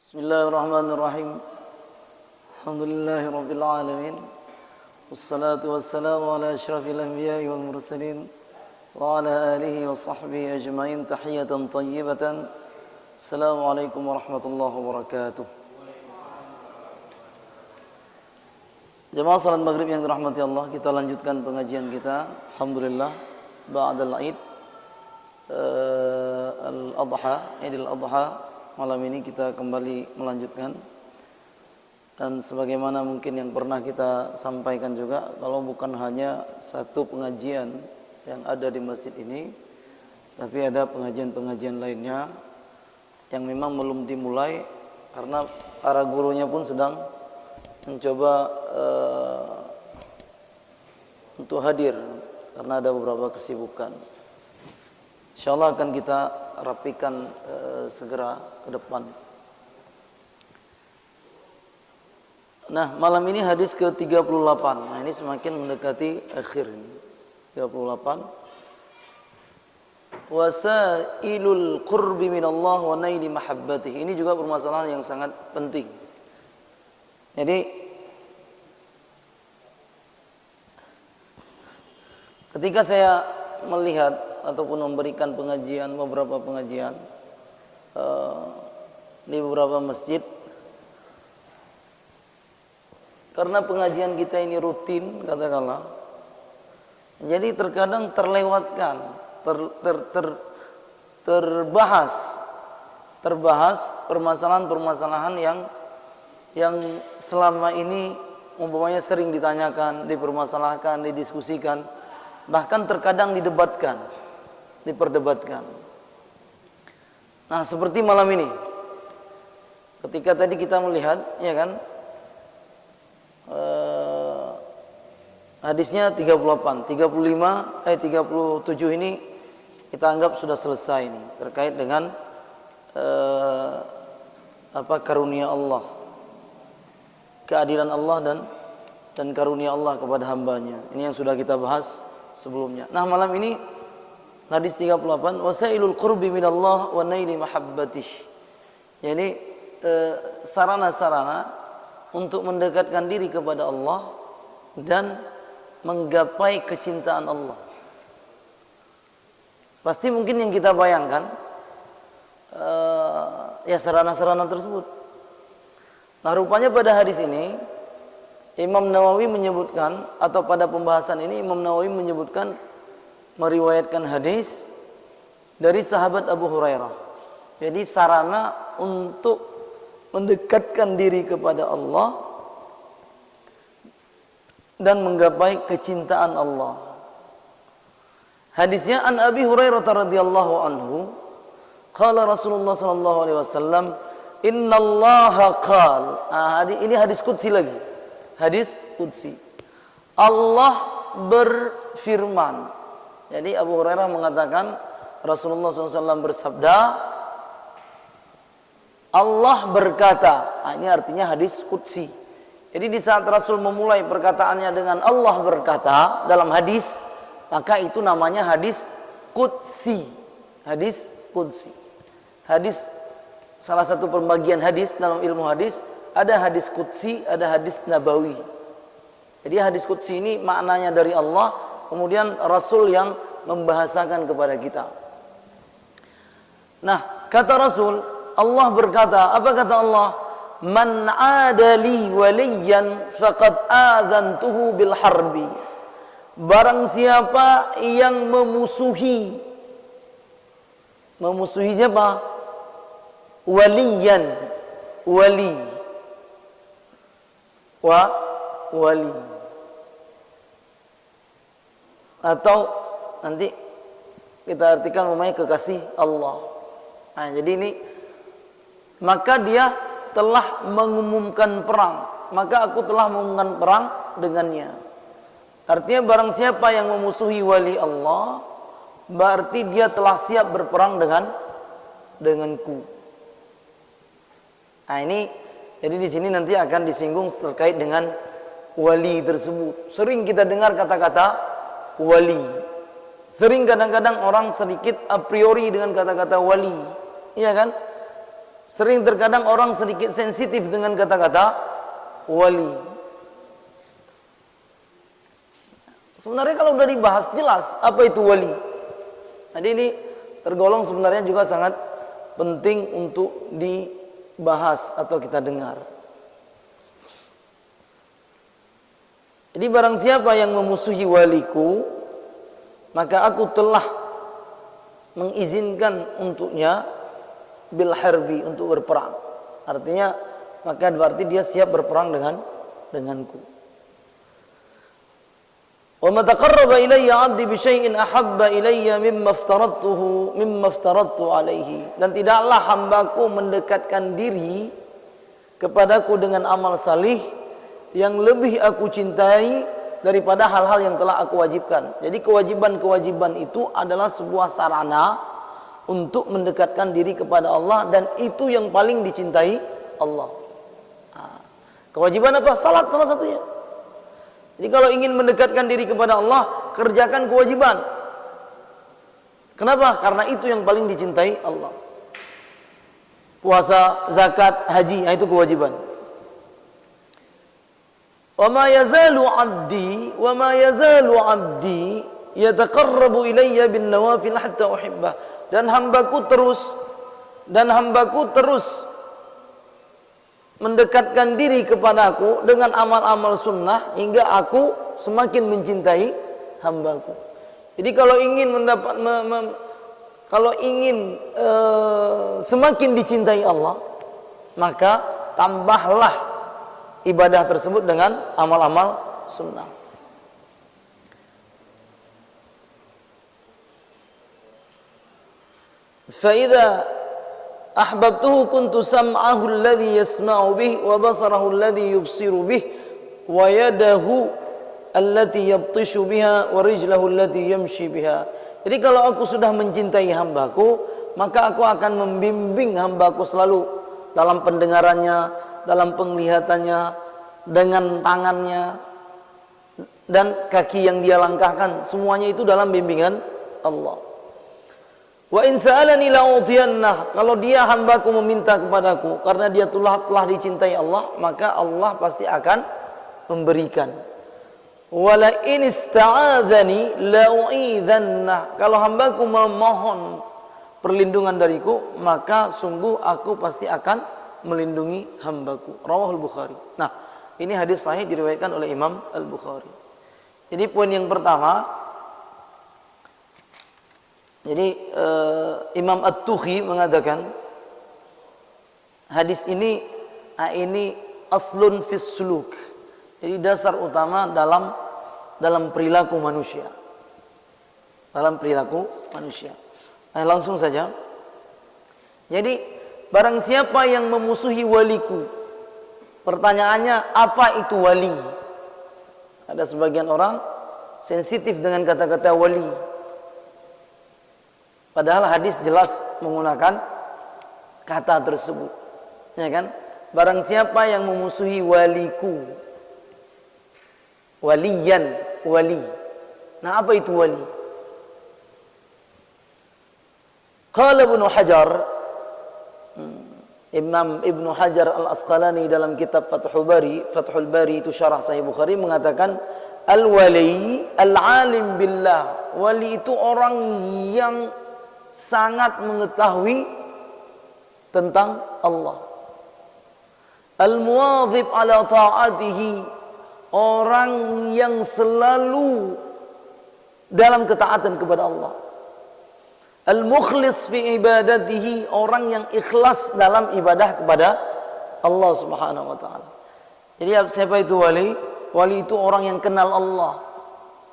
Bismillahirrahmanirrahim. Alhamdulillahirabbil alamin. Wassalatu wassalamu ala asyrafil anbiya'i wal mursalin wa ala alihi wa sahbihi ajmain tahiyatan thayyibatan. Assalamualaikum warahmatullahi wabarakatuh. Jemaah salat maghrib yang dirahmati Allah, kita lanjutkan pengajian kita. Alhamdulillah ba'dal Id al-Adha, Idul Adha. Malam ini kita kembali melanjutkan. Dan sebagaimana mungkin yang pernah kita sampaikan juga, kalau bukan hanya satu pengajian yang ada di masjid ini, tapi ada pengajian-pengajian lainnya yang memang belum dimulai karena para gurunya pun sedang mencoba untuk hadir karena ada beberapa kesibukan. Insyaallah akan kita rapikan segera ke depan. Nah, malam ini hadis ke-38. Nah, ini semakin mendekati akhir ini. 38. Wasailul qurbi minallah wa naili mahabbatih. Ini juga permasalahan yang sangat penting. Jadi ketika saya melihat ataupun memberikan pengajian, beberapa pengajian di beberapa masjid, karena pengajian kita ini rutin katakanlah, jadi terkadang terlewatkan, terbahas permasalahan-permasalahan yang selama ini umpamanya sering ditanyakan, dipermasalahkan, didiskusikan, bahkan terkadang diperdebatkan. Nah, seperti malam ini, ketika tadi kita melihat, ya kan, hadisnya 38, 37 ini kita anggap sudah selesai ini, terkait dengan karunia Allah, keadilan Allah dan karunia Allah kepada hambanya. Ini yang sudah kita bahas sebelumnya. Nah, malam ini hadis 38, wasailul qurbi minallah wa naili mahabbatih. Jadi sarana-sarana untuk mendekatkan diri kepada Allah dan menggapai kecintaan Allah. Pasti mungkin yang kita bayangkan ya sarana-sarana tersebut. Nah, rupanya pada hadis ini Imam Nawawi menyebutkan, atau pada pembahasan ini Imam Nawawi menyebutkan, meriwayatkan hadis dari sahabat Abu Hurairah. Jadi sarana untuk mendekatkan diri kepada Allah dan menggapai kecintaan Allah. Hadisnya an Abi Hurairah radhiyallahu anhu, qala Rasulullah sallallahu alaihi wasallam, innallaha qala. Ini hadis qudsi lagi. Hadis qudsi. Allah berfirman. Jadi Abu Hurairah mengatakan Rasulullah SAW bersabda, Allah berkata. Nah, ini artinya hadis qudsi. Jadi di saat Rasul memulai perkataannya dengan Allah berkata dalam hadis, maka itu namanya hadis qudsi. Hadis qudsi. Hadis, salah satu pembagian hadis dalam ilmu hadis, ada hadis qudsi, ada hadis nabawi. Jadi hadis qudsi ini maknanya dari Allah, kemudian Rasul yang membahasakan kepada kita. Nah, kata Rasul, Allah berkata, apa kata Allah? Man adali waliyan faqad adzantuhu bil harbi. Barang siapa yang memusuhi siapa? Waliyan, wali. Wali. Atau nanti kita artikan namanya kekasih Allah. Nah, jadi ini, maka dia telah mengumumkan perang, maka aku telah mengumumkan perang dengannya. Artinya barang siapa yang memusuhi wali Allah, berarti dia telah siap berperang denganku. Nah, ini jadi di sini nanti akan disinggung terkait dengan wali tersebut. Sering kita dengar kata-kata wali. Sering kadang-kadang orang sedikit a priori dengan kata-kata wali. Iya kan? Sering terkadang orang sedikit sensitif dengan kata-kata wali. Sebenarnya kalau udah dibahas jelas apa itu wali. Jadi ini tergolong sebenarnya juga sangat penting untuk dibahas atau kita dengar. Jadi barang siapa yang memusuhi waliku, maka aku telah mengizinkan untuknya bil harbi, untuk berperang. Artinya maka berarti dia siap berperang denganku. Wa ma taqarraba ilayya 'abdi bi syai'in ahabba ilayya mimma aftaradtu alaihi. Dan tidaklah hambaku mendekatkan diri kepadaku dengan amal salih yang lebih aku cintai daripada hal-hal yang telah aku wajibkan. Jadi kewajiban-kewajiban itu adalah sebuah sarana untuk mendekatkan diri kepada Allah, dan itu yang paling dicintai Allah. Kewajiban apa? Salat salah satunya. Jadi kalau ingin mendekatkan diri kepada Allah, kerjakan kewajiban. Kenapa? Karena itu yang paling dicintai Allah. Puasa, zakat, haji, itu kewajiban. Wa ma yazalu 'abdi yataqarrabu ilayya bin nawafil hatta uhibbah. Dan hambaku terus mendekatkan diri kepadaku dengan amal-amal sunnah hingga aku semakin mencintai hambaku. Jadi kalau ingin semakin dicintai Allah, maka tambahlah ibadah tersebut dengan amal-amal sunnah. Fa'idha ahbabtuhu kuntu sam'ahu alladhi yasma'u bih wa basarahu alladhi yubsiru bih wa yadahu allati yabtishu biha wa rijlahu allati yamshi biha. Jadi kalau aku sudah mencintai hambaku, maka aku akan membimbing hambaku selalu dalam pendengarannya, dalam penglihatannya, dengan tangannya dan kaki yang dia langkahkan, semuanya itu dalam bimbingan Allah. Wa in sa'alani la'utiyannah. Kalau dia hambaku meminta kepadaku karena dia telah dicintai Allah, maka Allah pasti akan memberikan. Wala in ista'adzani la'u'idzannah. Kalau hambaku memohon perlindungan dariku, maka sungguh aku pasti akan melindungi hambaku. Rawahul Bukhari. Nah, ini hadis sahih diriwayatkan oleh Imam Al-Bukhari. Jadi poin yang pertama, jadi Imam At-Tuhi mengatakan hadis ini aslun fis suluk. Jadi dasar utama dalam perilaku manusia. Dalam perilaku manusia. Nah, langsung saja. Jadi barang siapa yang memusuhi waliku, pertanyaannya apa itu wali? Ada sebagian orang sensitif dengan kata-kata wali. Padahal hadis jelas menggunakan kata tersebut. Ya kan? Barang siapa yang memusuhi waliku, waliyan, wali. Nah, apa itu wali? Qala Ibnu Hajar, Imam Ibnu Hajar Al-Asqalani dalam kitab Fathul Bari itu syarah Sahih Bukhari mengatakan al-wali al-alim billah. Wali itu orang yang sangat mengetahui tentang Allah. Al-muwadhib ala ta'atihi, orang yang selalu dalam ketaatan kepada Allah. Al-mukhlis fi ibadatihi, orang yang ikhlas dalam ibadah kepada Allah Subhanahu wa taala. Jadi siapa itu wali? Wali itu orang yang kenal Allah,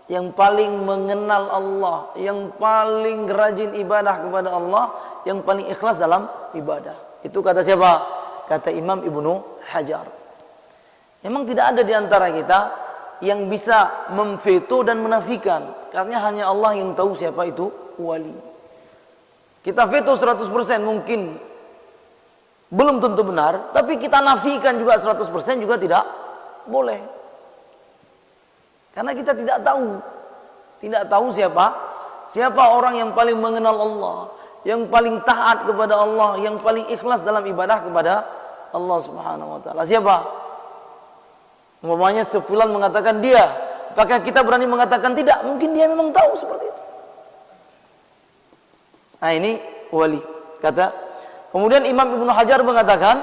yang paling mengenal Allah, yang paling rajin ibadah kepada Allah, yang paling ikhlas dalam ibadah. Itu kata siapa? Kata Imam Ibnu Hajar. Memang tidak ada di antara kita yang bisa memveto dan menafikan, karena hanya Allah yang tahu siapa itu wali. Kita veto 100% mungkin belum tentu benar, tapi kita nafikan juga 100% juga tidak boleh. Karena kita tidak tahu siapa orang yang paling mengenal Allah, yang paling taat kepada Allah, yang paling ikhlas dalam ibadah kepada Allah Subhanahu wa taala. Siapa? Umpamanya sefulan mengatakan dia, apakah kita berani mengatakan tidak? Mungkin dia memang tahu seperti itu. Nah, ini wali. Kemudian Imam Ibnu Hajar mengatakan,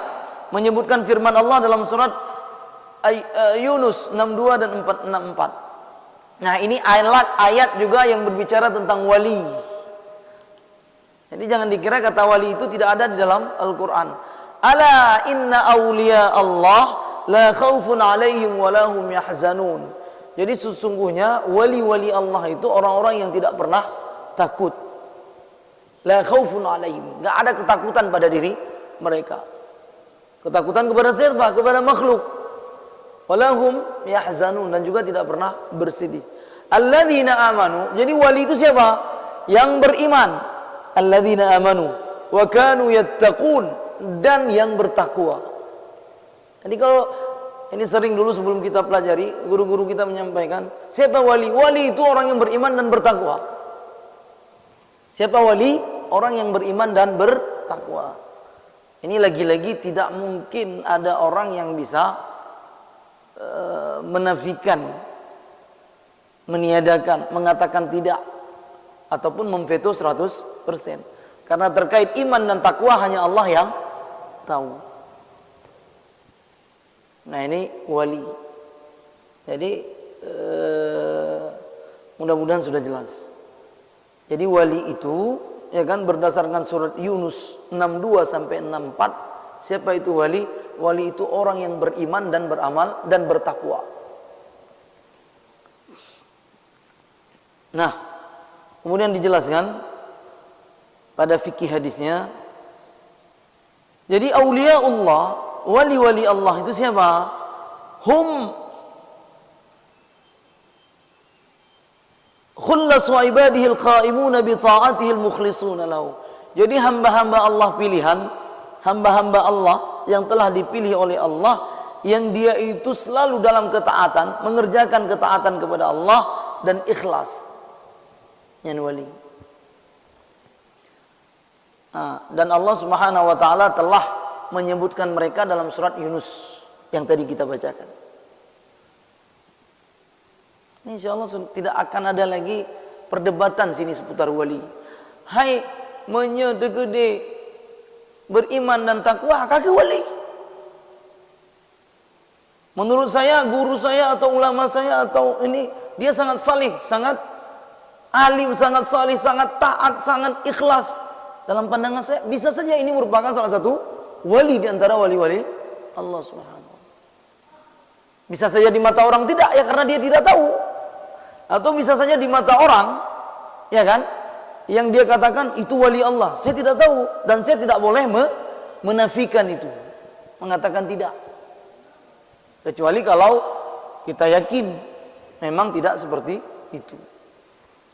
menyebutkan firman Allah dalam surat Yunus 62 dan 464. Nah, ini ayat juga yang berbicara tentang wali. Jadi jangan dikira kata wali itu tidak ada di dalam Al-Quran. Ala inna awliya Allah la khawfun alaihim wa lahum yahzanun. Jadi sesungguhnya wali-wali Allah itu orang-orang yang tidak pernah takut. La khawfun alaihim. Gak ada ketakutan pada diri mereka. Ketakutan kepada siapa? Kepada makhluk. Wa lahum yahzanun. Dan juga tidak pernah bersedih. Alladzina amanu. Jadi wali itu siapa? Yang beriman. Alladzina amanu wa kanu yattaqun, dan yang bertakwa. Jadi kalau ini sering dulu sebelum kita pelajari, guru-guru kita menyampaikan, siapa wali? Wali itu orang yang beriman dan bertakwa. Siapa wali? Orang yang beriman dan bertakwa. Ini lagi-lagi tidak mungkin ada orang yang bisa menafikan, meniadakan, mengatakan tidak, ataupun memveto 100%. Karena terkait iman dan takwa hanya Allah yang tahu. Nah, ini wali. Jadi mudah-mudahan sudah jelas. Jadi wali itu ya kan berdasarkan surat Yunus 62 sampai 64, siapa itu wali? Wali itu orang yang beriman dan beramal dan bertakwa. Nah, kemudian dijelaskan pada fikih hadisnya. Jadi aulia Allah, wali-wali Allah itu siapa? Hum khullasu ibadihi al-qa'imuna bi ta'atihi al-mukhlisuna lahu. Jadi hamba-hamba Allah pilihan, hamba-hamba Allah yang telah dipilih oleh Allah, yang dia itu selalu dalam ketaatan, mengerjakan ketaatan kepada Allah dan ikhlas. Yang wali. Dan Allah Subhanahu wa taala telah menyebutkan mereka dalam surat Yunus yang tadi kita bacakan. Insyaallah tidak akan ada lagi perdebatan sini seputar wali. Hai menyedegede beriman dan takwa, kagak wali. Menurut saya, guru saya atau ulama saya atau ini, dia sangat salih, sangat alim, sangat salih, sangat taat, sangat ikhlas. Dalam pandangan saya, bisa saja ini merupakan salah satu wali di antara wali-wali Allah Subhanahu wa taala. Bisa saja di mata orang tidak, ya karena dia tidak tahu. Atau bisa saja di mata orang, ya kan, yang dia katakan itu wali Allah. Saya tidak tahu dan saya tidak boleh menafikan itu, mengatakan tidak. Kecuali kalau kita yakin memang tidak seperti itu.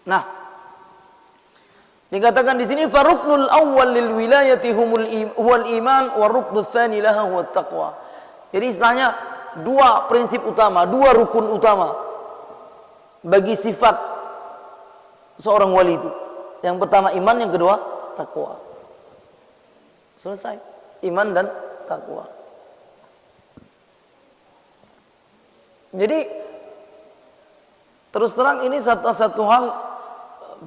Nah, dikatakan di sini faruknul awwal lil wilayati huwal iman wa ruknul tsani laha huwat taqwa. Jadi istilahnya dua prinsip utama, dua rukun utama bagi sifat seorang wali itu. Yang pertama iman, yang kedua takwa. Selesai. Iman dan takwa. Jadi terus terang ini satu hal,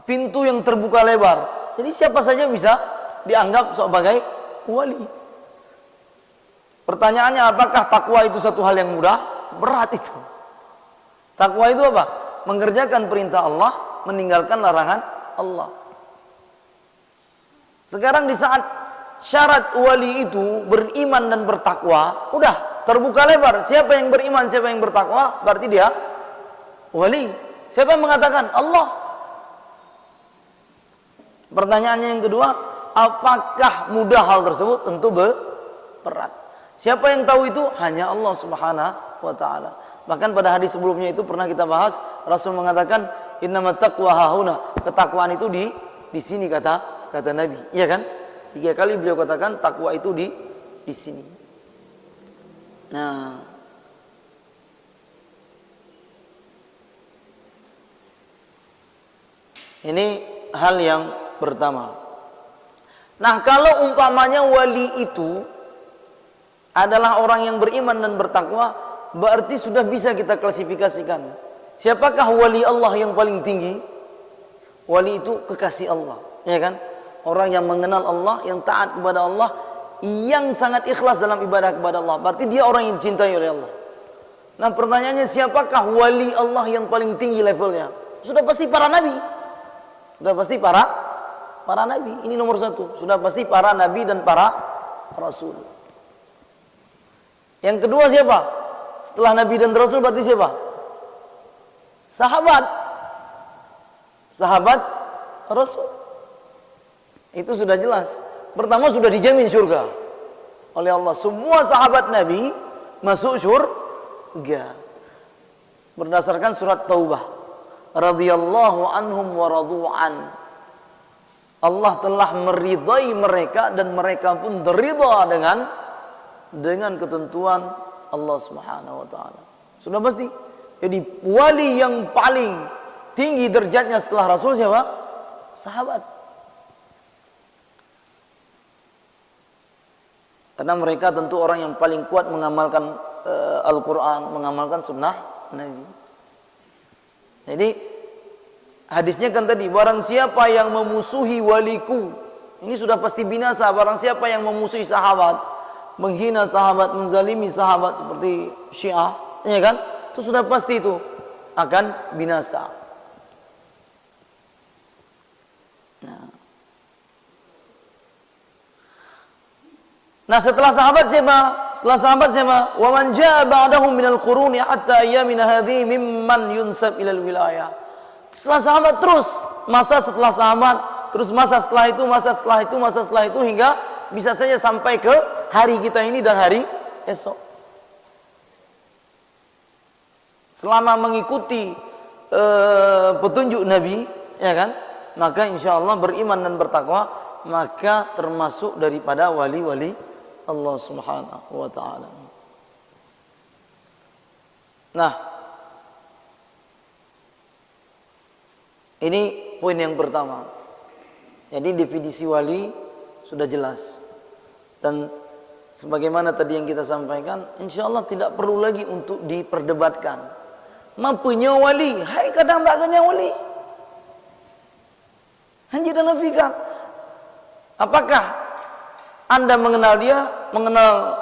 pintu yang terbuka lebar. Jadi siapa saja bisa dianggap sebagai wali. Pertanyaannya, apakah takwa itu satu hal yang mudah? Berat itu. Takwa itu apa? Mengerjakan perintah Allah, meninggalkan larangan Allah. Sekarang di saat syarat wali itu beriman dan bertakwa, udah terbuka lebar. Siapa yang beriman, siapa yang bertakwa, berarti dia wali. Siapa yang mengatakan? Allah. Pertanyaannya yang kedua, apakah mudah hal tersebut? Tentu berat. Siapa yang tahu itu? Hanya Allah Subhanahu wa taala. Bahkan pada hadis sebelumnya itu pernah kita bahas, Rasul mengatakan innamat taqwa hahuna. Ketakwaan itu di sini kata Nabi. Iya kan? 3 kali beliau katakan takwa itu di sini. Nah, ini hal yang pertama. Nah, kalau umpamanya wali itu adalah orang yang beriman dan bertakwa, berarti sudah bisa kita klasifikasikan. Siapakah wali Allah yang paling tinggi? Wali itu kekasih Allah, ya kan? Orang yang mengenal Allah, yang taat kepada Allah, yang sangat ikhlas dalam ibadah kepada Allah. Berarti dia orang yang dicintai oleh Allah. Nah, pertanyaannya, siapakah wali Allah yang paling tinggi levelnya? Sudah pasti para nabi. Sudah pasti para nabi. Ini nomor satu. Sudah pasti para nabi dan para rasul. Yang kedua siapa? Setelah nabi dan rasul berarti siapa? Sahabat. Sahabat rasul. Itu sudah jelas. Pertama, sudah dijamin surga oleh Allah. Semua sahabat nabi masuk surga berdasarkan surat Taubah. Radhiyallahu anhum wa radu'an. Allah telah meridai mereka dan mereka pun ridha dengan ketentuan Allah Subhanahu wa taala. Sudah pasti. Jadi wali yang paling tinggi derajatnya setelah Rasul siapa? Sahabat. Karena mereka tentu orang yang paling kuat mengamalkan Al-Quran, mengamalkan sunnah Nabi. Jadi hadisnya kan tadi, barang siapa yang memusuhi waliku, ini sudah pasti binasa. Barang siapa yang memusuhi sahabat, menghina sahabat, menzalimi sahabat seperti Syiah, ya kan? Itu sudah pasti itu akan binasa. Nah, setelah sahabat siapa? Setelah sahabat siapa? Wa man jaa ba'dahum minal quruni hatta ayyamina hadhihi mimman yunsab ilal wilayah. Setelah sahabat terus, masa setelah sahabat, terus masa setelah itu, masa setelah itu, masa setelah itu, hingga bisa saja sampai ke hari kita ini dan hari esok. Selama mengikuti petunjuk Nabi, ya kan? Maka insyaallah beriman dan bertakwa, maka termasuk daripada wali-wali Allah Subhanahu wa taala. Nah, ini poin yang pertama. Jadi definisi wali sudah jelas. Dan sebagaimana tadi yang kita sampaikan, insyaallah tidak perlu lagi untuk diperdebatkan. Mampunya wali, hai kadang baganya wali. Hanya dan nafikan. Apakah Anda mengenal dia, mengenal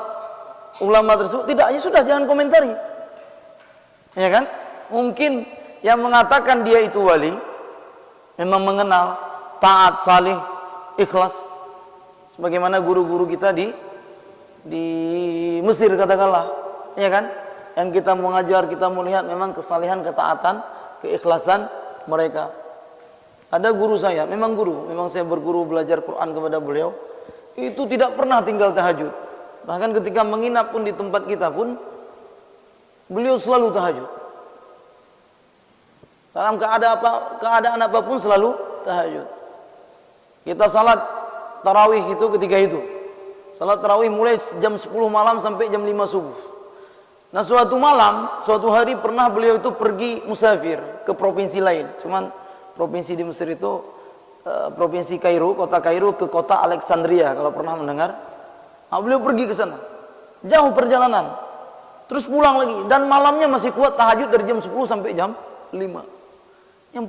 ulama tersebut? Tidak, ya sudah, jangan komentari. Ya kan? Mungkin yang mengatakan dia itu wali memang mengenal, taat, salih, ikhlas. Sebagaimana guru-guru kita di Mesir katakanlah, ya kan? Yang kita mengajar, kita melihat memang kesalehan, ketaatan, keikhlasan mereka. Ada guru saya, memang saya berguru belajar Quran kepada beliau. Itu tidak pernah tinggal tahajud. Bahkan ketika menginap pun di tempat kita pun, beliau selalu tahajud. Dalam keadaan apapun selalu tahajud. Kita salat tarawih itu ketika itu. Salat tarawih mulai jam 10 malam sampai jam 5 subuh. Nah, suatu hari pernah beliau itu pergi musafir ke provinsi lain. Cuman provinsi di Mesir itu provinsi Kairo, kota Kairo ke kota Alexandria, kalau pernah mendengar. Nah, beliau pergi ke sana. Jauh perjalanan. Terus pulang lagi dan malamnya masih kuat tahajud dari jam 10 sampai jam 5. Yang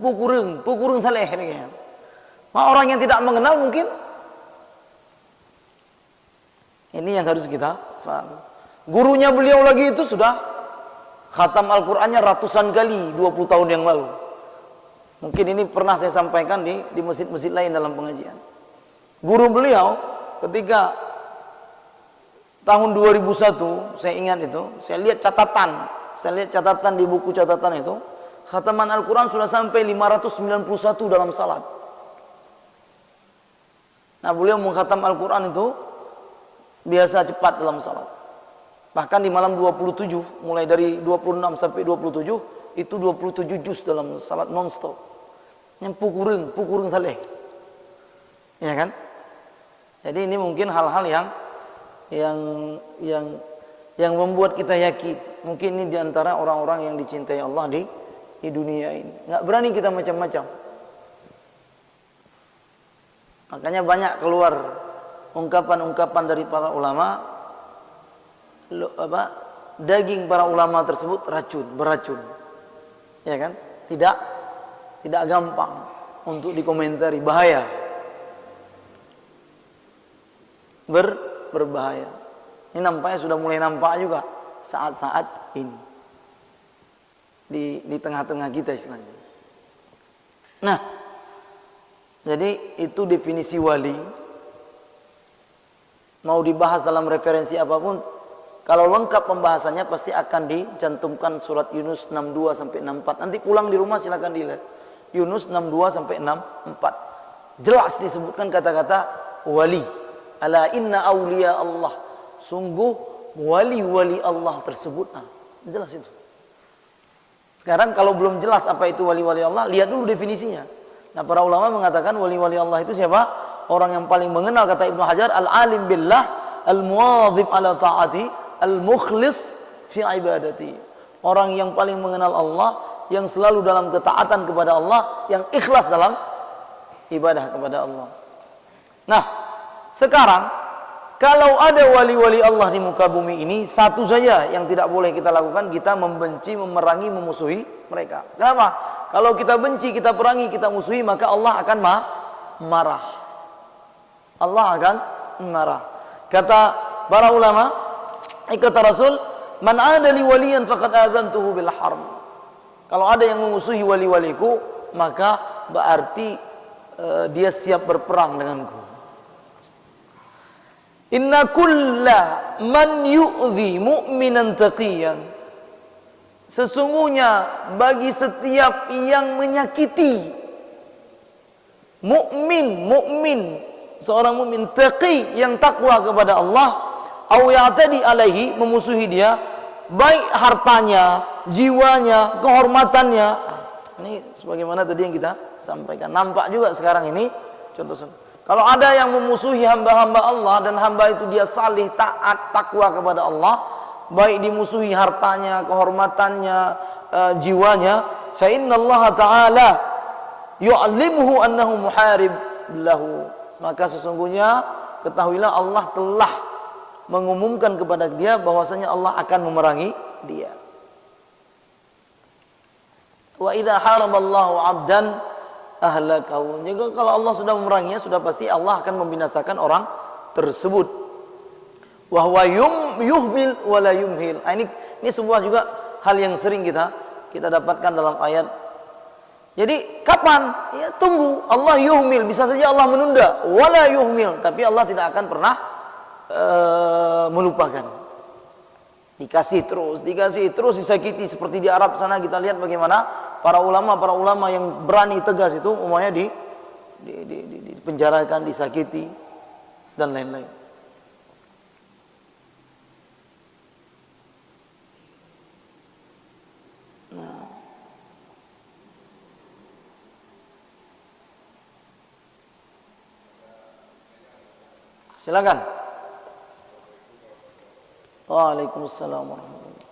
pukurung saleh ya. Nah, orang yang tidak mengenal mungkin ini yang harus kita paham. Gurunya beliau lagi itu sudah khatam Al-Qur'annya ratusan kali 20 tahun yang lalu. Mungkin ini pernah saya sampaikan di masjid-masjid lain dalam pengajian. Guru beliau ketika tahun 2001, saya ingat itu, saya lihat catatan di buku catatan itu, khataman Al-Quran sudah sampai 591 dalam salat. Nah, beliau mengkhatam Al-Quran itu biasa cepat dalam salat. Bahkan di malam 27, mulai dari 26 sampai 27, itu 27 juz dalam salat non-stop. Yang pukurung saleh. Ya kan? Jadi ini mungkin hal-hal yang membuat kita yakin. Mungkin ini diantara orang-orang yang dicintai Allah di dunia ini. Nggak berani kita macam-macam. Makanya banyak keluar ungkapan-ungkapan dari para ulama, daging para ulama tersebut beracun. Ya kan? Tidak gampang untuk dikomentari, bahaya. Berbahaya. Ini nampaknya sudah mulai nampak juga saat-saat ini di tengah-tengah kita istilahnya. Nah, jadi itu definisi wali. Mau dibahas dalam referensi apapun, kalau lengkap pembahasannya pasti akan dicantumkan surat Yunus 62 sampai 64. Nanti pulang di rumah silakan dilihat. Yunus 62 sampai 64. Jelas disebutkan kata-kata wali. Ala inna awliya Allah. Sungguh wali-wali Allah tersebut. Jelas itu. Sekarang kalau belum jelas apa itu wali-wali Allah, lihat dulu definisinya. Nah, para ulama mengatakan wali-wali Allah itu siapa? Orang yang paling mengenal, kata Ibnu Hajar, al-alim billah, al-muwadhib ala ta'ati, al-mukhlis fi ibadati. Orang yang paling mengenal Allah, yang selalu dalam ketaatan kepada Allah, yang ikhlas dalam ibadah kepada Allah. Nah, sekarang kalau ada wali-wali Allah di muka bumi ini, satu saja yang tidak boleh kita lakukan, kita membenci, memerangi, memusuhi mereka. Kenapa? Kalau kita benci, kita perangi, kita musuhi, maka Allah akan marah. Allah akan marah. Kata para ulama, kata Rasul, man adali waliyan faqad adzantuhu bil harb. Kalau ada yang memusuhi wali-waliku, maka berarti dia siap berperang denganku. Inna kulla man yu'dhi mu'minan taqiyan. Sesungguhnya bagi setiap yang menyakiti mukmin, seorang mukmin taqi yang takwa kepada Allah, au ya'tadi alaihi, memusuhi dia, baik hartanya, jiwanya, kehormatannya. Ini sebagaimana tadi yang kita sampaikan. Nampak juga sekarang ini contoh. Kalau ada yang memusuhi hamba-hamba Allah dan hamba itu dia salih, taat, takwa kepada Allah, baik dimusuhi hartanya, kehormatannya, jiwanya, fa innallaha ta'ala yu'allimuhu annahu muharib lahu. Maka sesungguhnya ketahuilah Allah telah mengumumkan kepada dia bahwasanya Allah akan memerangi dia. Wa idza haraballahu 'abdan ahlakahu. Jadi kalau Allah sudah memeranginya, sudah pasti Allah akan membinasakan orang tersebut. Wa huwa yuhmil wa la yumhil. Ini sebuah juga hal yang sering kita dapatkan dalam ayat. Jadi kapan? Ya tunggu. Allah yuhmil, bisa saja Allah menunda. Wala yuhmil, tapi Allah tidak akan pernah melupakan. Dikasih terus disakiti. Seperti di Arab sana kita lihat bagaimana para ulama yang berani tegas itu umumnya dipenjarakan, disakiti dan lain-lain. Nah. Silakan. Waalaikumsalam warahmatullahi wabarakatuh.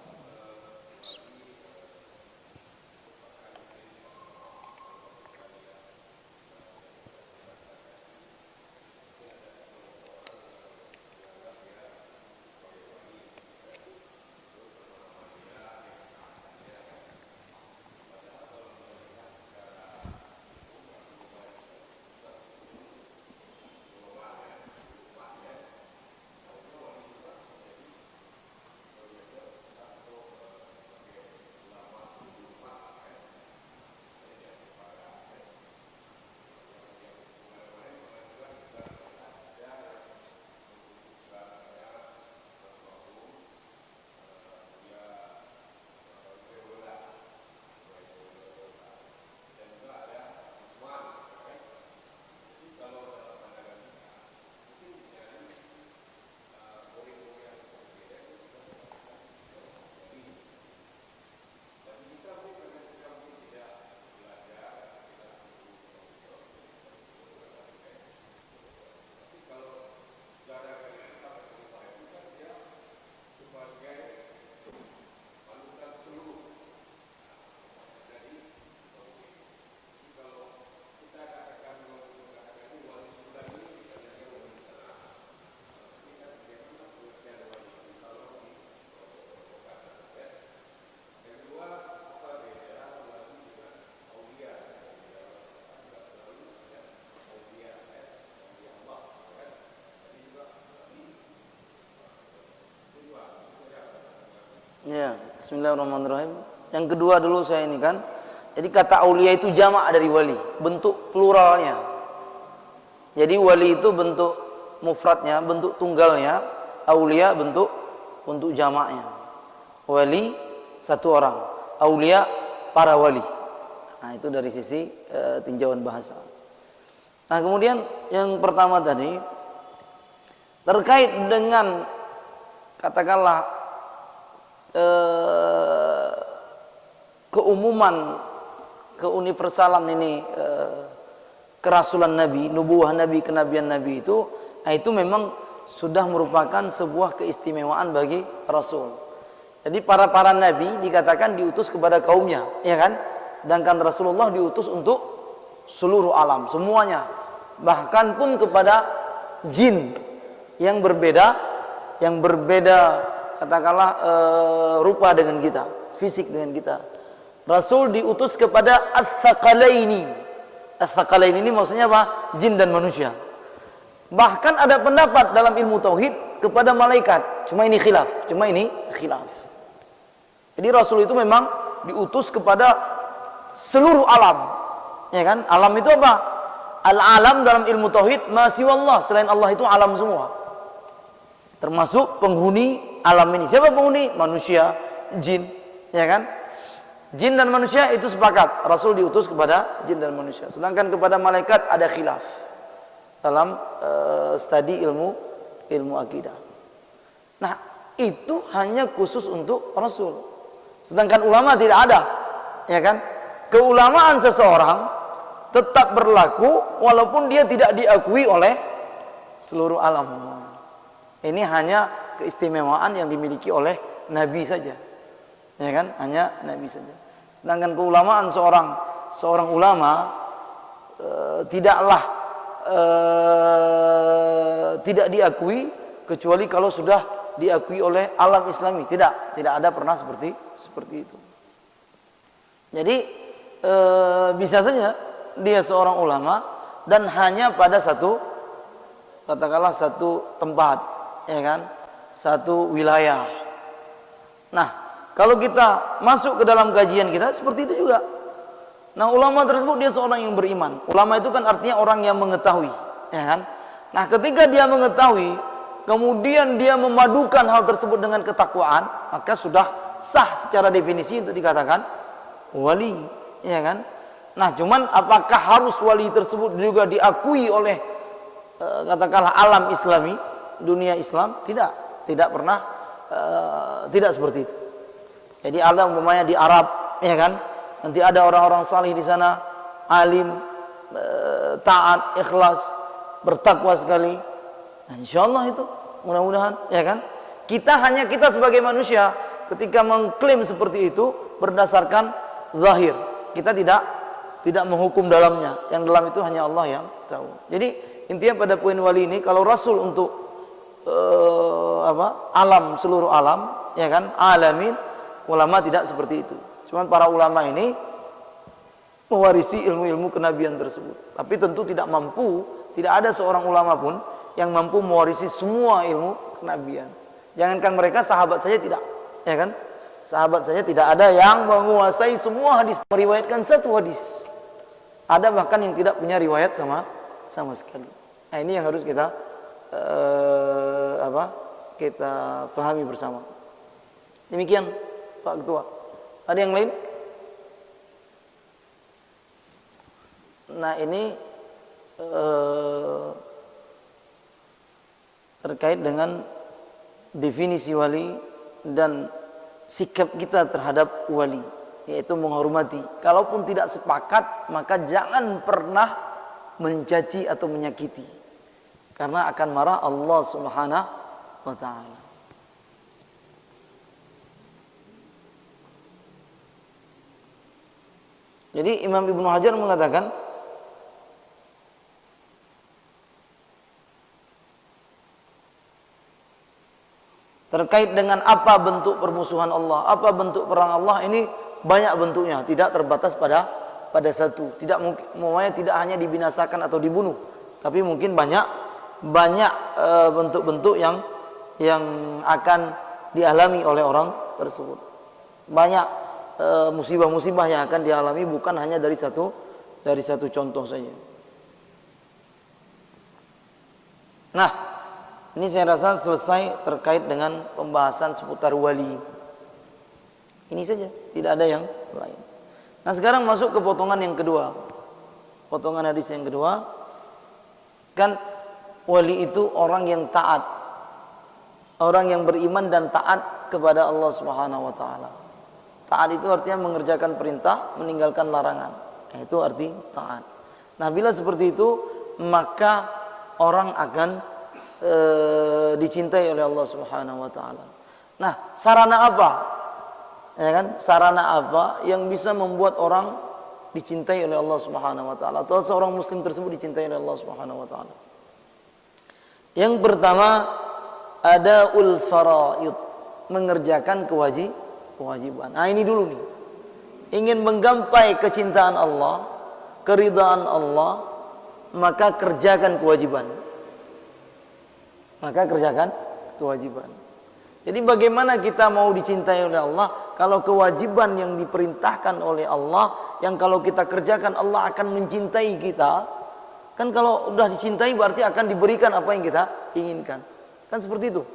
Bismillahirrahmanirrahim. Yang kedua dulu saya ini kan. Jadi kata aulia itu jamak dari wali, bentuk pluralnya. Jadi wali itu bentuk mufradnya, bentuk tunggalnya, aulia bentuk jamaknya. Wali satu orang, aulia para wali. Nah, itu dari sisi tinjauan bahasa. Nah, kemudian yang pertama tadi terkait dengan katakanlah keumuman, keuniversalan ini kerasulan Nabi, nubuah Nabi, kenabian Nabi itu, nah itu memang sudah merupakan sebuah keistimewaan bagi Rasul. Jadi para Nabi dikatakan diutus kepada kaumnya, ya kan? Sedangkan Rasulullah diutus untuk seluruh alam, semuanya. Bahkan pun kepada jin yang berbeda katakanlah rupa dengan kita, fisik dengan kita. Rasul diutus kepada ats-tsaqalaini. Ats-tsaqalaini ini maksudnya apa? Jin dan manusia. Bahkan ada pendapat dalam ilmu tauhid kepada malaikat. Cuma ini khilaf. Jadi Rasul itu memang diutus kepada seluruh alam. Ya kan? Alam itu apa? Al-alam dalam ilmu tauhid ma siwallah, selain Allah itu alam semua. Termasuk penghuni alam ini. Siapa penghuni? Manusia, jin, ya kan? Jin dan manusia itu sepakat. Rasul diutus kepada jin dan manusia. Sedangkan kepada malaikat ada khilaf dalam studi ilmu akidah. Nah, itu hanya khusus untuk Rasul. Sedangkan ulama tidak ada, ya kan? Keulamaan seseorang tetap berlaku walaupun dia tidak diakui oleh seluruh alam. Ini hanya keistimewaan yang dimiliki oleh Nabi saja, ya kan? Hanya Nabi saja. Sedangkan keulamaan seorang ulama tidaklah tidak diakui kecuali kalau sudah diakui oleh alam Islami. Tidak ada pernah seperti itu. Jadi bisa saja dia seorang ulama dan hanya pada satu, katakanlah satu tempat, ya kan, satu wilayah. Nah, kalau kita masuk ke dalam kajian kita seperti itu juga. Nah, ulama tersebut dia seorang yang beriman. Ulama itu kan artinya orang yang mengetahui, ya kan? Nah, ketika dia mengetahui, kemudian dia memadukan hal tersebut dengan ketakwaan, maka sudah sah secara definisi untuk dikatakan wali, ya kan? Nah, cuman apakah harus wali tersebut juga diakui oleh katakanlah alam Islami, dunia Islam? Tidak pernah, tidak seperti itu. Jadi ada umpamanya di Arab, ya kan? Nanti ada orang-orang salih di sana, alim, taat, ikhlas, bertakwa sekali. Nah, insyaallah itu mudah-mudahan, ya kan? Kita sebagai manusia ketika mengklaim seperti itu berdasarkan zahir. Kita tidak menghukum dalamnya. Yang dalam itu hanya Allah yang tahu. Jadi intinya pada poin wali ini, kalau Rasul untuk alam, seluruh alam, ya kan, alamin, ulama tidak seperti itu. Cuman para ulama ini mewarisi ilmu-ilmu kenabian tersebut. Tapi tentu tidak ada seorang ulama pun yang mampu mewarisi semua ilmu kenabian. Jangankan mereka, sahabat saja tidak, ya kan? Sahabat saja tidak ada yang menguasai semua hadis, meriwayatkan satu hadis. Ada bahkan yang tidak punya riwayat sama sekali. Nah, ini yang harus kita kita pahami bersama. Demikian Pak Ketua. Ada yang lain? Nah, ini terkait dengan definisi wali dan sikap kita terhadap wali, yaitu menghormati. Kalaupun tidak sepakat, maka jangan pernah mencaci atau menyakiti, karena akan marah Allah Subhanahu wa ta'ala. Jadi Imam Ibnu Hajar mengatakan, terkait dengan apa bentuk permusuhan Allah, apa bentuk perang Allah, ini banyak bentuknya, tidak terbatas pada satu. Tidak mungkin, tidak hanya dibinasakan atau dibunuh, tapi mungkin banyak bentuk-bentuk yang akan dialami oleh orang tersebut. Banyak musibah-musibah yang akan dialami bukan hanya dari satu contoh saja. Nah, ini saya rasa selesai terkait dengan pembahasan seputar wali. Ini saja, tidak ada yang lain. Nah, sekarang masuk ke potongan yang kedua. Potongan hadis yang kedua. Kan wali itu orang yang taat. Orang yang beriman dan taat kepada Allah Subhanahu wa taala. Taat itu artinya mengerjakan perintah, meninggalkan larangan. Itu arti taat. Nah, bila seperti itu, maka orang akan dicintai oleh Allah Subhanahu wa taala. Nah, sarana apa? Ya kan? Sarana apa yang bisa membuat orang dicintai oleh Allah Subhanahu wa taala atau seorang muslim tersebut dicintai oleh Allah Subhanahu wa taala? Yang pertama, adaul faraid, mengerjakan kewajiban. Nah, ini dulu nih. Ingin menggapai kecintaan Allah, keridhaan Allah, maka kerjakan kewajiban. Jadi bagaimana kita mau dicintai oleh Allah kalau kewajiban yang diperintahkan oleh Allah, yang kalau kita kerjakan Allah akan mencintai kita? Kan kalau udah dicintai berarti akan diberikan apa yang kita inginkan. Kan seperti itu.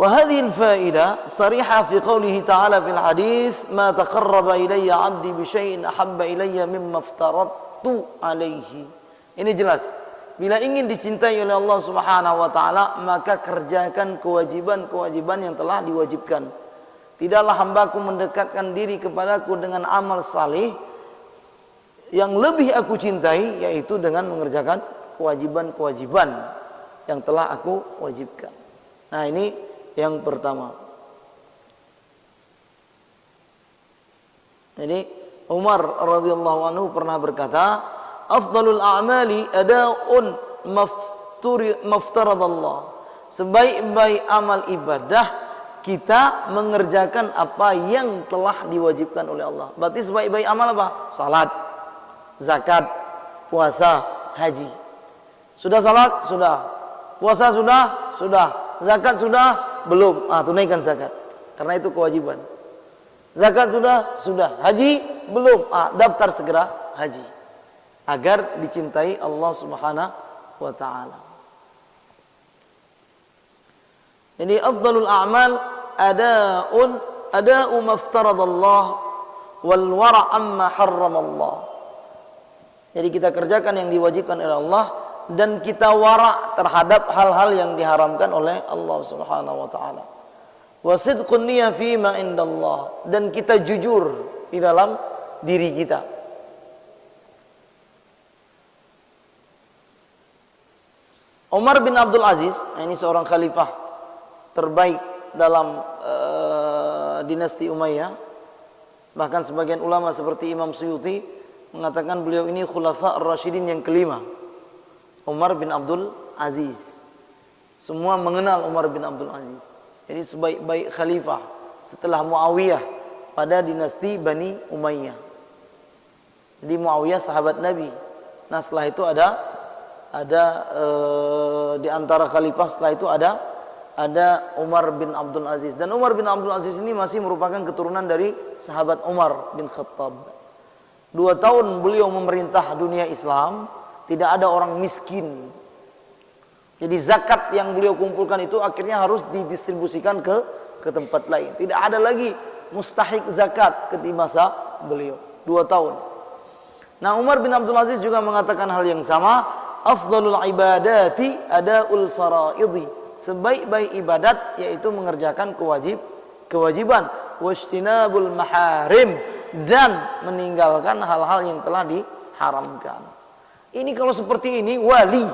Wa hadhihi al-fa'idah sarihah fi qoulihi ta'ala fil hadits ma taqarraba ilayya 'abdi bi syai'in ahabba ilayya mimma aftaradtu 'alaihi. Ini jelas. Bila ingin dicintai oleh Allah Subhanahu wa taala, maka kerjakan kewajiban-kewajiban yang telah diwajibkan. Tidaklah hambaku mendekatkan diri kepadaku dengan amal saleh yang lebih aku cintai, yaitu dengan mengerjakan kewajiban-kewajiban yang telah aku wajibkan. Nah, ini yang pertama. Jadi Umar radhiyallahu anhu pernah berkata, afdalul a'mali ada'un maftaradallah. Sebaik-baik amal ibadah kita mengerjakan apa yang telah diwajibkan oleh Allah. Berarti sebaik-baik amal apa? Salat, zakat, puasa, haji. Sudah salat? Sudah. Puasa sudah? Sudah. Zakat sudah? Belum. Tunaikan zakat. Karena itu kewajiban. Zakat sudah? Sudah. Haji? Belum. Daftar segera haji. Agar dicintai Allah Subhanahu wa taala. Jadi afdalul a'mal ada'u maftaradallah wal wara' amma harramallah. Jadi kita kerjakan yang diwajibkan oleh Allah dan kita wara' terhadap hal-hal yang diharamkan oleh Allah Subhanahu wa taala. Wa sidqun niyya fi ma indallah, dan kita jujur di dalam diri kita. Umar bin Abdul Aziz, ini seorang khalifah terbaik dalam dinasti Umayyah. Bahkan sebagian ulama seperti Imam Suyuti mengatakan beliau ini khulafa ar-rasyidin yang kelima. Umar bin Abdul Aziz. Semua mengenal Umar bin Abdul Aziz. Jadi sebaik-baik khalifah setelah Muawiyah pada dinasti Bani Umayyah. Jadi Muawiyah sahabat Nabi. Nah, setelah itu ada di antara khalifah setelah itu ada Umar bin Abdul Aziz, dan Umar bin Abdul Aziz ini masih merupakan keturunan dari sahabat Umar bin Khattab. 2 tahun beliau memerintah dunia Islam, tidak ada orang miskin. Jadi zakat yang beliau kumpulkan itu akhirnya harus didistribusikan ke tempat lain. Tidak ada lagi mustahik zakat ketika masa beliau 2 tahun. Nah, Umar bin Abdul Aziz juga mengatakan hal yang sama. Afdalul ibadati ada'ul faraidhi. Sebaik-baik ibadat yaitu mengerjakan kewajiban, wajtinabul maharim, dan meninggalkan hal-hal yang telah diharamkan. Ini kalau seperti ini wali.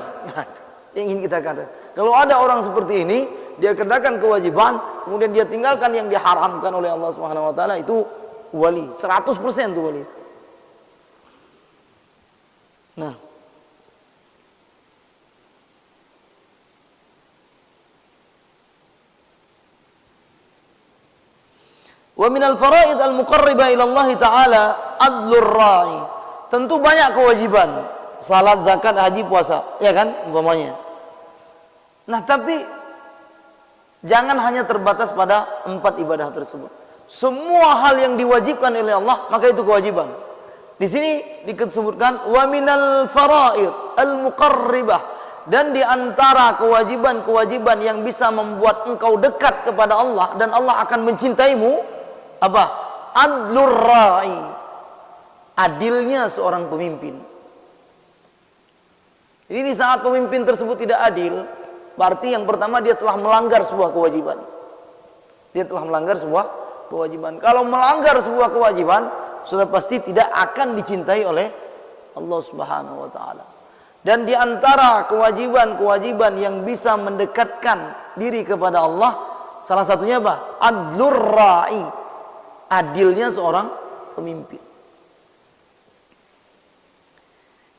Yang ingin kita katakan. Kalau ada orang seperti ini, dia kerjakan kewajiban, kemudian dia tinggalkan yang diharamkan oleh Allah Subhanahu wa taala, itu wali. 100% itu wali. Nah, wa minal faraid al-muqarriba ila Allah taala adlur ra'i. Tentu banyak kewajiban, salat, zakat, haji, puasa, ya kan umpamanya. Nah, tapi Jangan hanya terbatas pada 4 ibadah tersebut. Semua hal yang diwajibkan oleh Allah, maka itu kewajiban. Di sini disebutkan wa minal faraid al-muqarribah, dan di antara kewajiban-kewajiban yang bisa membuat engkau dekat kepada Allah dan Allah akan mencintaimu, apa? Adlur ra'i, adilnya seorang pemimpin. Jadi di saat pemimpin tersebut tidak adil, berarti yang pertama dia telah melanggar sebuah kewajiban. Dia telah melanggar sebuah kewajiban. Kalau melanggar sebuah kewajiban, sudah pasti tidak akan dicintai oleh Allah Subhanahu wa taala. Dan di antara kewajiban-kewajiban yang bisa mendekatkan diri kepada Allah, salah satunya apa? Adlur ra'i, adilnya seorang pemimpin.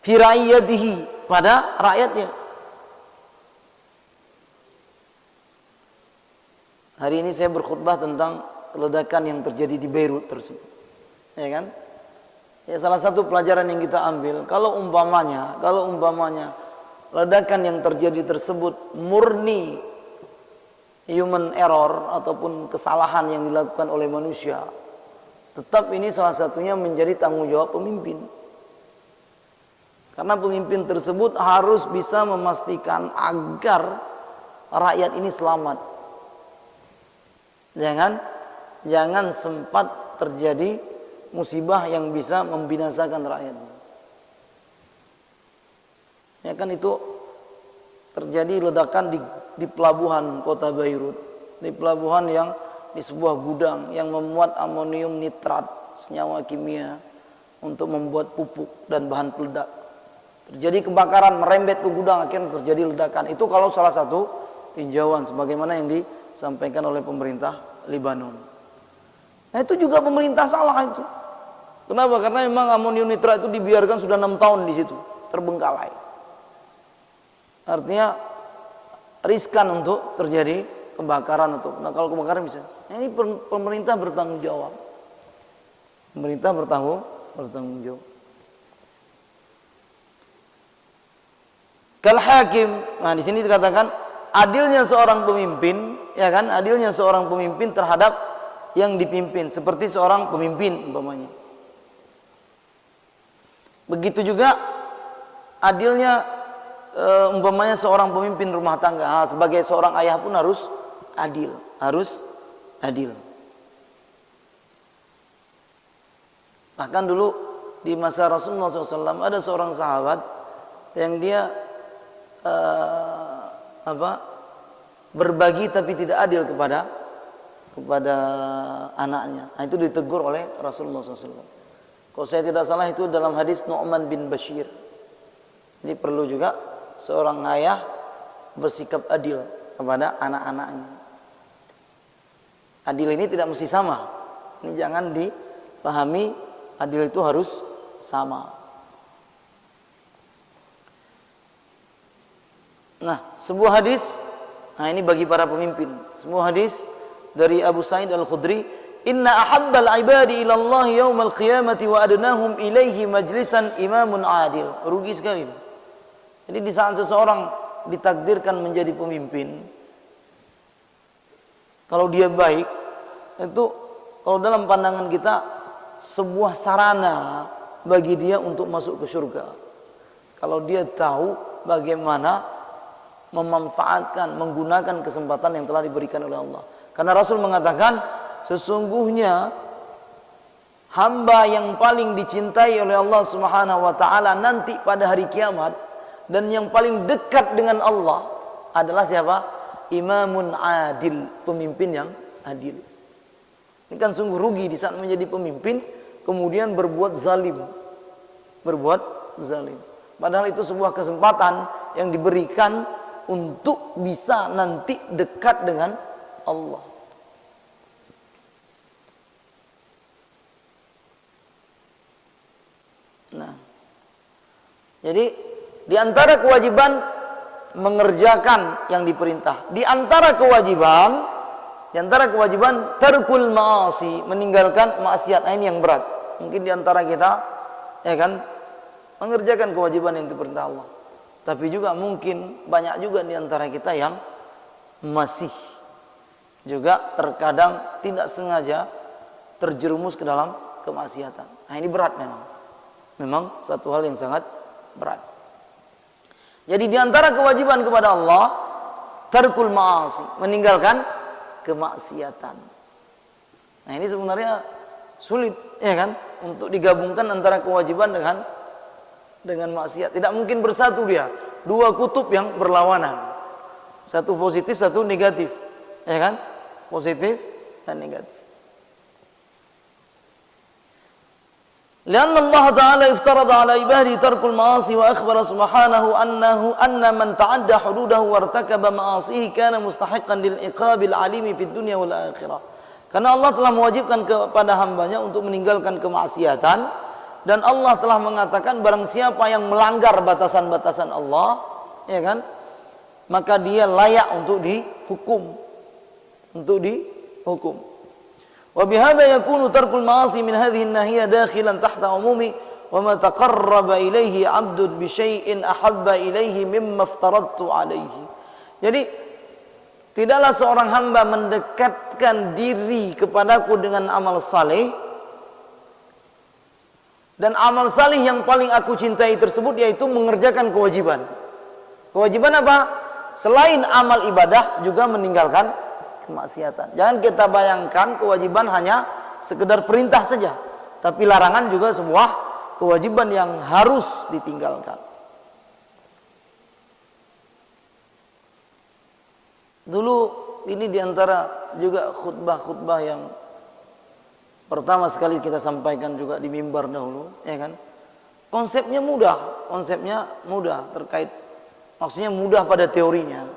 Fi ra'iyatihi, pada rakyatnya. Hari ini saya berkhutbah tentang ledakan yang terjadi di Beirut tersebut. Ya kan? Ya, salah satu pelajaran yang kita ambil, kalau umpamanya ledakan yang terjadi tersebut murni human error ataupun kesalahan yang dilakukan oleh manusia, tetap ini salah satunya menjadi tanggung jawab pemimpin. Karena pemimpin tersebut harus bisa memastikan agar rakyat ini selamat. Jangan sempat terjadi musibah yang bisa membinasakan rakyat. Ya kan, itu terjadi ledakan di pelabuhan kota Beirut, di pelabuhan yang di sebuah gudang yang memuat amonium nitrat, senyawa kimia untuk membuat pupuk dan bahan peledak. Terjadi kebakaran, merembet ke gudang, akhirnya terjadi ledakan. Itu kalau salah satu tinjauan sebagaimana yang disampaikan oleh pemerintah Lebanon. Nah, itu juga pemerintah salah itu. Kenapa? Karena memang amonium nitrat itu dibiarkan sudah 6 tahun di situ, terbengkalai. Artinya riskan untuk terjadi kebakaran atau kalau kebakaran bisa. Nah, ini pemerintah bertanggung jawab. Pemerintah bertanggung jawab. Kal hakim. Nah, di sini dikatakan adilnya seorang pemimpin, ya kan? Adilnya seorang pemimpin terhadap yang dipimpin, seperti seorang pemimpin umpamanya. Begitu juga adilnya umpamanya seorang pemimpin rumah tangga. Nah, sebagai seorang ayah pun harus adil, Bahkan dulu di masa Rasulullah SAW ada seorang sahabat yang dia berbagi tapi tidak adil kepada anaknya. Nah, itu ditegur oleh Rasulullah SAW. Kalau saya tidak salah itu dalam hadis Nu'man bin Bashir. Jadi perlu juga seorang ayah bersikap adil kepada anak-anaknya. Adil ini tidak mesti sama. Ini jangan dipahami adil itu harus sama. Nah, sebuah hadis, nah ini bagi para pemimpin. Sebuah hadis dari Abu Sa'id Al-Khudri, "Inna ahabbal ibadi ila Allah yaumal qiyamati wa adnahum ilaihi majlisan imamun adil." Rugi sekali. Jadi di saat seseorang ditakdirkan menjadi pemimpin, kalau dia baik, itu kalau dalam pandangan kita sebuah sarana bagi dia untuk masuk ke surga. Kalau dia tahu bagaimana memanfaatkan, menggunakan kesempatan yang telah diberikan oleh Allah. Karena Rasul mengatakan, sesungguhnya hamba yang paling dicintai oleh Allah Subhanahu wa taala nanti pada hari kiamat dan yang paling dekat dengan Allah adalah siapa? Imamun adil, pemimpin yang adil. Ini kan sungguh rugi di saat menjadi pemimpin kemudian berbuat zalim. Padahal itu sebuah kesempatan yang diberikan untuk bisa nanti dekat dengan Allah. Nah, jadi di antara kewajiban mengerjakan yang diperintah. Di antara kewajiban tarkul ma'asi, meninggalkan maksiat. Nah, ini yang berat. Mungkin di antara kita, ya kan, mengerjakan kewajiban yang diperintah Allah. Tapi juga mungkin banyak juga di antara kita yang masih juga terkadang tidak sengaja terjerumus ke dalam kemaksiatan. Nah, ini berat memang. Memang satu hal yang sangat berat. Jadi di antara kewajiban kepada Allah, tarkul ma'asi, meninggalkan kemaksiatan. Nah, ini sebenarnya sulit, ya kan? Untuk digabungkan antara kewajiban dengan maksiat. Tidak mungkin bersatu dia. Dua kutub yang berlawanan. Satu positif, satu negatif. Ya kan? Positif dan negatif. Karena Allah Ta'ala iftarada ala ibadihi tarkul ma'asi wa akhbara subhanahu anna man ta'adda hududahu wartakaba ma'asihi kana mustahiqqan lil iqabil alimi fid dunya wal akhirah. Karena Allah telah mewajibkan kepada hambanya untuk meninggalkan kemaksiatan, dan Allah telah mengatakan barang siapa yang melanggar batasan-batasan Allah, ya kan? Maka dia layak untuk dihukum. Wa bihadza yakunu tarkul ma'asi min hadhihi an-nahiyah dakhilan tahta umumi wa ma taqarraba ilayhi 'abdun bi syai'in ahabba ilayhi mimma aftaradtu alayhi. Jadi tidaklah seorang hamba mendekatkan diri kepadaku dengan amal saleh, dan amal saleh yang paling aku cintai tersebut yaitu mengerjakan kewajiban. Kewajiban apa? Selain amal ibadah juga meninggalkan kemaksiatan. Jangan kita bayangkan kewajiban hanya sekedar perintah saja, tapi larangan juga sebuah kewajiban yang harus ditinggalkan. Dulu ini diantara juga khutbah-khutbah yang pertama sekali kita sampaikan juga di mimbar dahulu, ya kan? Konsepnya mudah terkait, maksudnya mudah pada teorinya.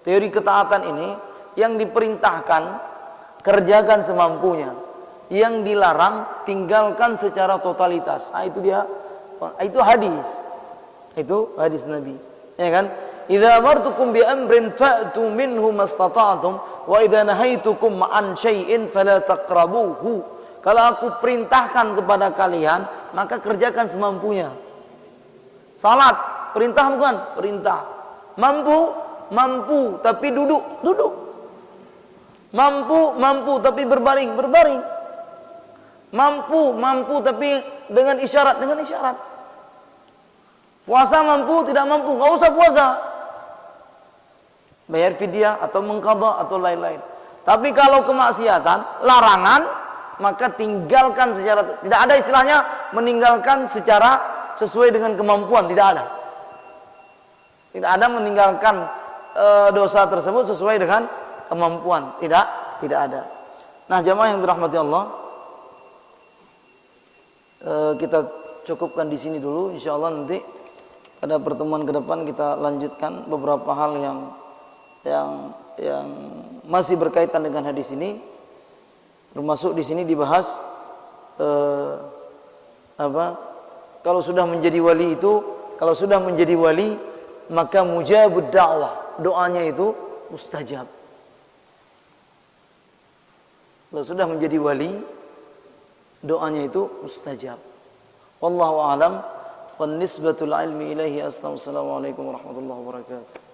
Teori ketaatan ini yang diperintahkan kerjakan semampunya, yang dilarang tinggalkan secara totalitas. Nah, itu dia, itu hadis Nabi, ya kan? Idza amartukum bi amrin fa'tu minhu mastata'tum wa idza nahaitukum an syai'in fala taqrabuhu. Kalau aku perintahkan kepada kalian, maka kerjakan semampunya. Salat, perintah bukan? Perintah. Mampu, tapi duduk. Mampu, tapi berbaring. Mampu, tapi dengan isyarat. Puasa mampu, tidak mampu, enggak usah puasa. Bayar fidyah atau mengqadha atau lain-lain. Tapi kalau kemaksiatan, larangan, maka tinggalkan secara, tidak ada istilahnya meninggalkan secara sesuai dengan kemampuan, tidak ada. Tidak ada meninggalkan dosa tersebut sesuai dengan kemampuan, tidak ada. Nah, jamaah yang dirahmati Allah, kita cukupkan di sini dulu. Insyaallah nanti pada pertemuan ke depan kita lanjutkan beberapa hal yang masih berkaitan dengan hadis ini. Termasuk di sini dibahas kalau sudah menjadi wali maka mujabud da'wah, doanya itu mustajab. Kalau sudah menjadi wali, doanya itu mustajab. Wallahu a'lam. Wan nisbatul ilmi ilaihi. Assalamualaikum warahmatullahi wabarakatuh.